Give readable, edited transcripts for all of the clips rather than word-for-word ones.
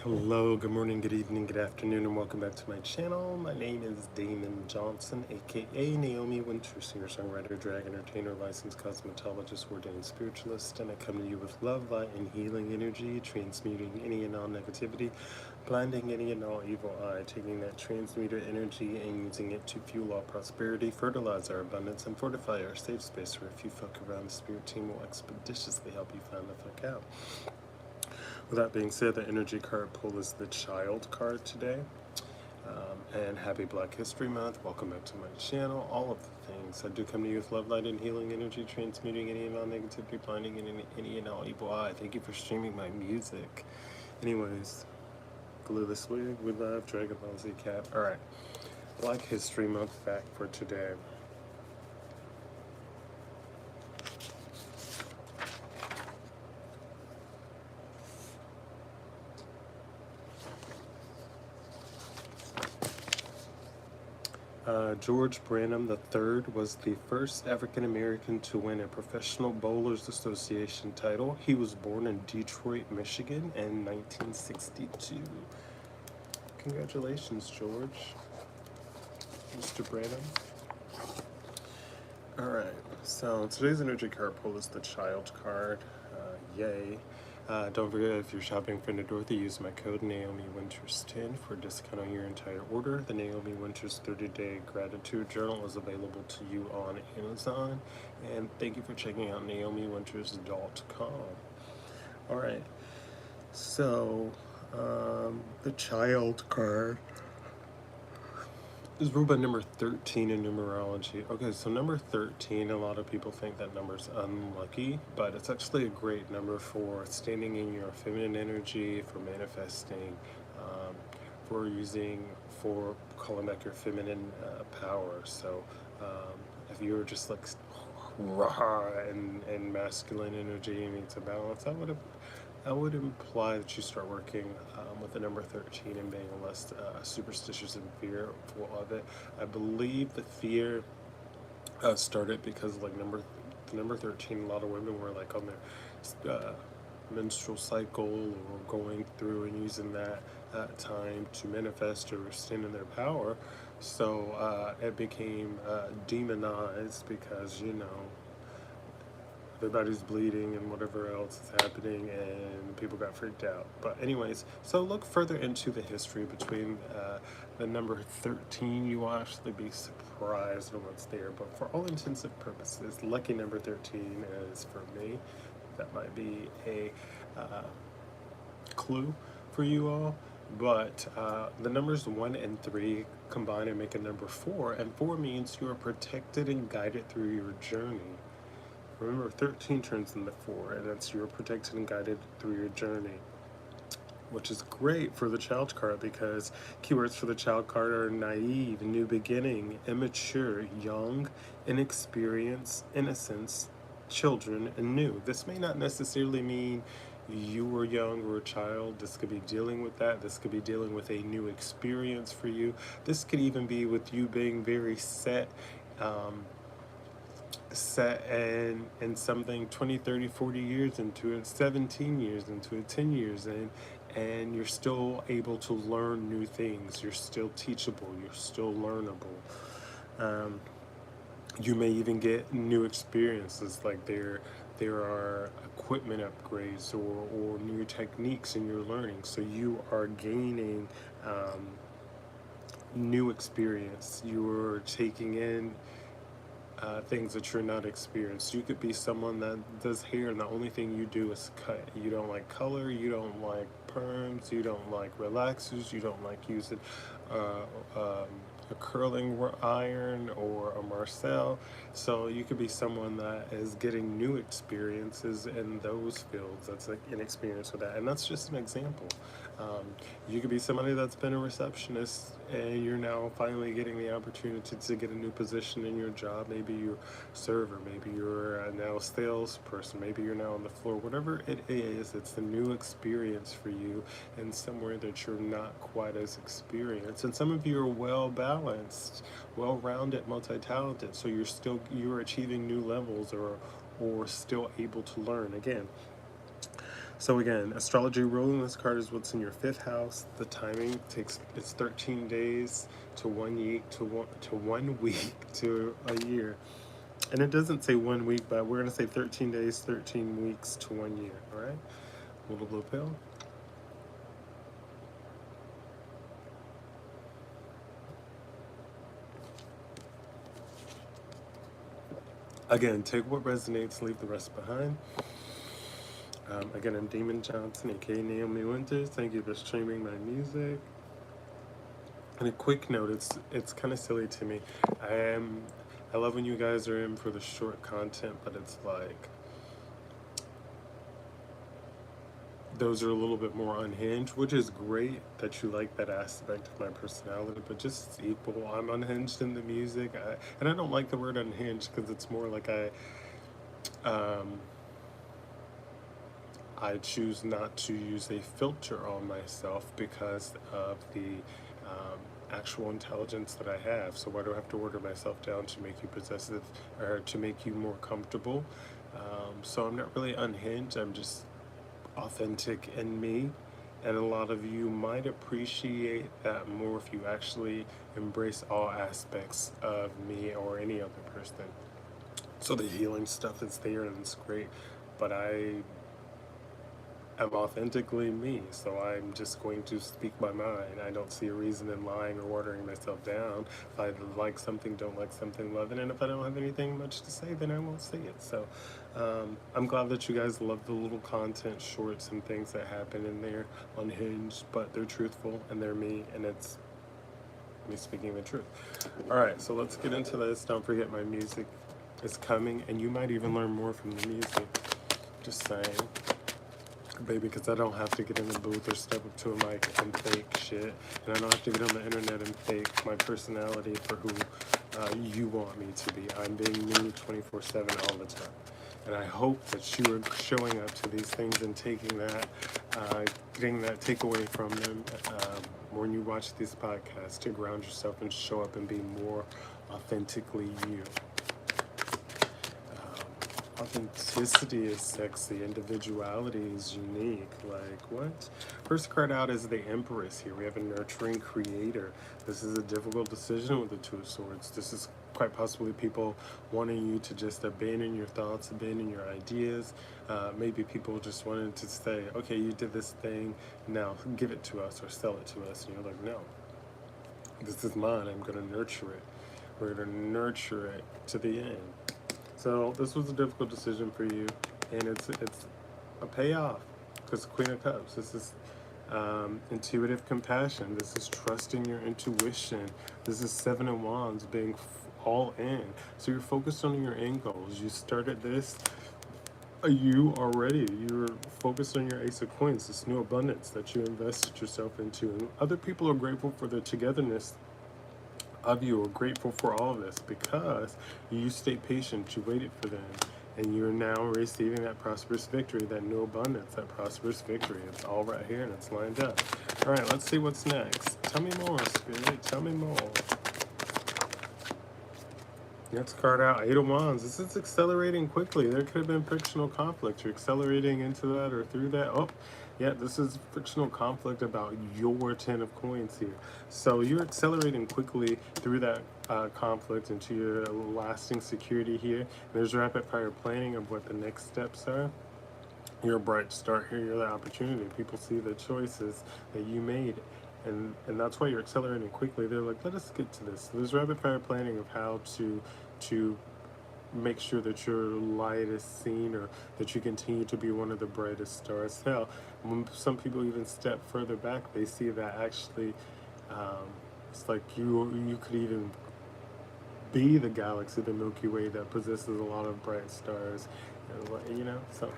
Hello, good morning, good evening, good afternoon, and welcome back to my channel. My name is Damon Johnson, aka Naomi Wynters, singer-songwriter, drag entertainer, licensed cosmetologist, ordained spiritualist, and I come to you with love, light, and healing energy, transmuting any and all negativity, blinding any and all evil eye, taking that transmuted energy and using it to fuel our prosperity, fertilize our abundance, and fortify our safe space where if you fuck around, the spirit team will expeditiously help you find the fuck out. With that being said, the energy card pull is the child card today. And happy Black History Month. Welcome back to my channel. All of the things. I do come to you with love, light, and healing energy, transmuting any and all negativity, blinding any and all evil eye. Thank you for streaming my music. Anyways, glue this wig, we love Dragon Ball Z Cat. Alright, Black History Month fact for today. George Branham III was the first African American to win a Professional Bowlers Association title. He was born in Detroit, Michigan in 1962. Congratulations, George. Mr. Branham. Alright, so today's energy card pull is the child card. Yay. Don't forget, if you're shopping for Dorothy, use my code Naomi Wynters 10 for a discount on your entire order. The Naomi Wynters 30-day gratitude journal is available to you on Amazon. And thank you for checking out NaomiWynters.com. Alright, so the child card is ruled by number 13 in numerology. Okay, so number 13, a lot of people think that number's unlucky, but it's actually a great number for standing in your feminine energy, for manifesting, for calling back your feminine power. So if you're just like raw and masculine energy and needs a balance, I would imply that you start working with the number 13 and being less superstitious and fearful of it. I believe the fear started because like number 13, a lot of women were like on their menstrual cycle or going through and using that time to manifest or stand in their power. So it became demonized because, you know, everybody's bleeding and whatever else is happening, and people got freaked out. But anyways, so look further into the history between the number 13. You will actually be surprised on what's there. But for all intents and purposes, lucky number 13 is for me. That might be a clue for you all. But the numbers 1 and 3 combine and make a number 4, and 4 means you are protected and guided through your journey. Remember, 13 turns into 4, and that's you're protected and guided through your journey, which is great for the child card because keywords for the child card are naive, new beginning, immature, young, inexperienced, innocence, children, and new. This may not necessarily mean you were young or a child. This could be dealing with that. This could be dealing with a new experience for you. This could even be with you being very set in something 20, 30, 40 years into it, 17 years into it, 10 years in, and you're still able to learn new things. You're still teachable. You're still learnable. You may even get new experiences, like there are equipment upgrades or new techniques in your learning. So you are gaining new experience. You're taking in things that you're not experienced. You could be someone that does hair and the only thing you do is cut. You don't like color, you don't like perms, you don't like relaxers, you don't like using a curling iron or a Marcel. So you could be someone that is getting new experiences in those fields. That's like an experience with that, and that's just an example. You could be somebody that's been a receptionist and you're now finally getting the opportunity to get a new position in your job. Maybe you're a server, maybe you're now a salesperson, maybe you're now on the floor. Whatever it is, it's a new experience for you in somewhere that you're not quite as experienced. And some of you are well balanced, well-rounded, multi-talented, so you're achieving new levels or still able to learn again. So again, astrology rule in this card is what's in your fifth house. The timing it's 13 days to 1 week to 1 week to a year. And it doesn't say 1 week, but we're gonna say 13 days, 13 weeks to 1 year. All right, little blue pill. Again, take what resonates, leave the rest behind. Again, I'm Damon Johnson, aka Naomi Wynters. Thank you for streaming my music. And a quick note, it's kind of silly to me. I love when you guys are in for the short content, but it's like those are a little bit more unhinged, which is great that you like that aspect of my personality, but just equal. I'm unhinged in the music, and I don't like the word unhinged because it's more like I choose not to use a filter on myself because of the actual intelligence that I have. So why do I have to order myself down to make you possessive or to make you more comfortable? So I'm not really unhinged. I'm just authentic in me. And a lot of you might appreciate that more if you actually embrace all aspects of me or any other person. So the healing stuff is there and it's great, but I'm authentically me, so I'm just going to speak my mind. I don't see a reason in lying or watering myself down. If I like something, don't like something, love it, and if I don't have anything much to say, then I won't say it. So I'm glad that you guys love the little content shorts and things that happen in there, unhinged, but they're truthful and they're me, and it's me speaking the truth. All right, so let's get into this. Don't forget my music is coming, and you might even learn more from the music. Just saying. Baby, because I don't have to get in the booth or step up to a mic and fake shit, and I don't have to get on the internet and fake my personality for who you want me to be. I'm being me 24/7 all the time, and I hope that you are showing up to these things and taking that, getting that takeaway from them when you watch these podcasts to ground yourself and show up and be more authentically you. Authenticity is sexy. Individuality is unique. Like, what? First card out is the Empress here. We have a nurturing creator. This is a difficult decision with the Two of Swords. This is quite possibly people wanting you to just abandon your thoughts, abandon your ideas. Maybe people just wanted to say, okay, you did this thing, now give it to us or sell it to us. And you're like, no, this is mine. I'm going to nurture it. We're going to nurture it to the end. So this was a difficult decision for you, and it's a payoff, because Queen of Cups, this is intuitive compassion, this is trusting your intuition, this is Seven of Wands, being all in. So you're focused on your end goals. You started this, you're focused on your Ace of Coins, this new abundance that you invested yourself into, and other people are grateful for the togetherness of you, are grateful for all of this because you stayed patient, you waited for them, and you're now receiving that prosperous victory, that new abundance, that prosperous victory. It's all right here and it's lined up. All right, let's see what's next. Tell me more, Spirit. Tell me more. Next card out, Eight of Wands. This is accelerating quickly. There could have been frictional conflict. You're accelerating into that or through that. Oh, yeah, this is frictional conflict about your Ten of Coins here. So you're accelerating quickly through that conflict into your lasting security here. There's rapid fire planning of what the next steps are. You're a bright start here. You're the opportunity. People see the choices that you made. And that's why you're accelerating quickly. They're like, let us get to this. So there's rapid fire planning of how to make sure that your light is seen, or that you continue to be one of the brightest stars. Hell, when some people even step further back, they see that actually it's like you could even be the galaxy, the Milky Way, that possesses a lot of bright stars, you know. So,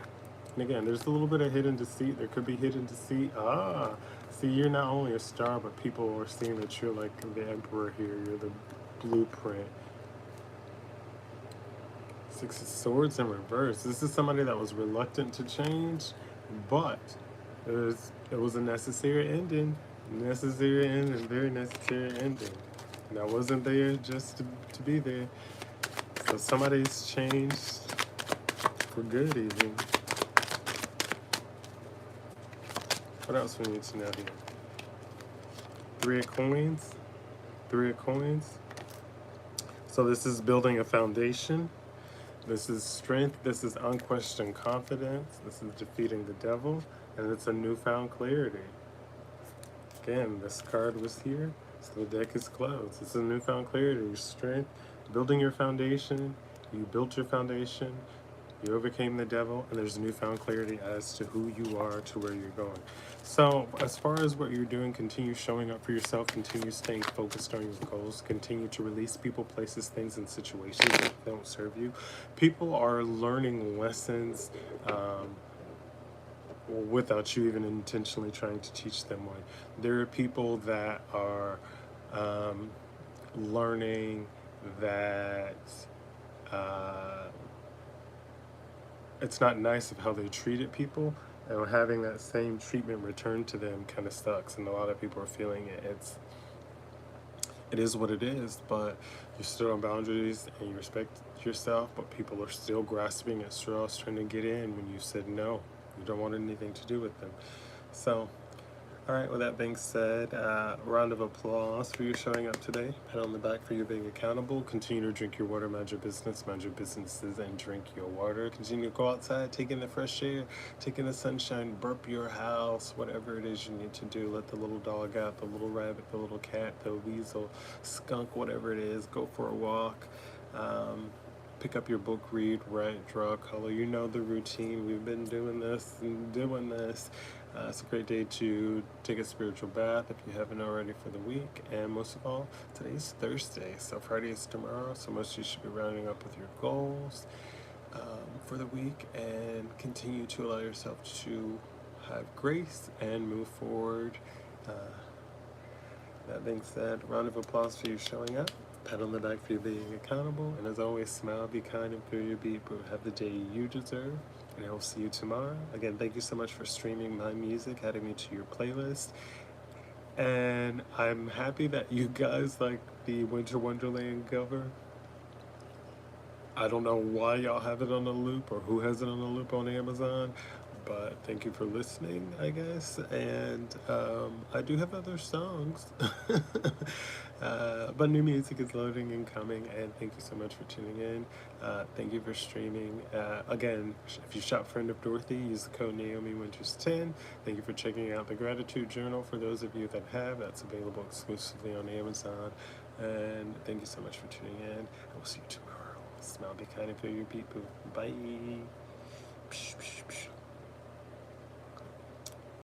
and again, there's a little bit of hidden deceit. There could be hidden deceit. See, you're not only a star, but people are seeing that you're like the emperor here. You're the blueprint. Six of Swords in reverse. This is somebody that was reluctant to change, but it was a necessary ending. Necessary ending, very necessary ending. And I wasn't there just to be there. So somebody's changed for good even. What else we need to know here? Three of coins. Three of coins. So this is building a foundation. This is strength. This is unquestioned confidence. This is defeating the devil. And it's a newfound clarity. Again, this card was here, so the deck is closed. It's a newfound clarity, strength, building your foundation. You built your foundation, you overcame the devil, and there's newfound clarity as to who you are, to where you're going. So as far as what you're doing, continue showing up for yourself, continue staying focused on your goals, continue to release people, places, things, and situations that don't serve you. People are learning lessons without you even intentionally trying to teach them one. There are people that are learning that it's not nice of how they treated people, and having that same treatment returned to them kind of sucks, and a lot of people are feeling it. It is what it is, but you're still on boundaries and you respect yourself, but people are still grasping at straws trying to get in when you said no. You don't want anything to do with them. So, all right, with that being said, round of applause for you showing up today. Pat on the back for you being accountable. Continue to drink your water, mind your businesses, and drink your water. Continue to go outside, take in the fresh air, take in the sunshine, burp your house, whatever it is you need to do. Let the little dog out, the little rabbit, the little cat, the weasel, skunk, whatever it is. Go for a walk. Pick up your book, read, write, draw, color. You know the routine. We've been doing this and doing this. It's a great day to take a spiritual bath if you haven't already for the week. And most of all, today's Thursday, so Friday is tomorrow. So most of you should be rounding up with your goals for the week, and continue to allow yourself to have grace and move forward. That being said, round of applause for you showing up. Pat on the back for you being accountable. And as always, smile, be kind, and feel your beat, but have the day you deserve. And I will see you tomorrow. Again, thank you so much for streaming my music, adding me to your playlist. And I'm happy that you guys like the Winter Wonderland cover. I don't know why y'all have it on a loop or who has it on a loop on Amazon, but thank you for listening, I guess. And I do have other songs, but new music is loading and coming. And thank you so much for tuning in. Thank you for streaming. Again, if you shop Friend of Dorothy, use the code Naomi Wynters 10. Thank you for checking out the Gratitude Journal. For those of you that have, that's available exclusively on Amazon. And thank you so much for tuning in. I will see you tomorrow. Smile, be kind, and feel your beat. Bye.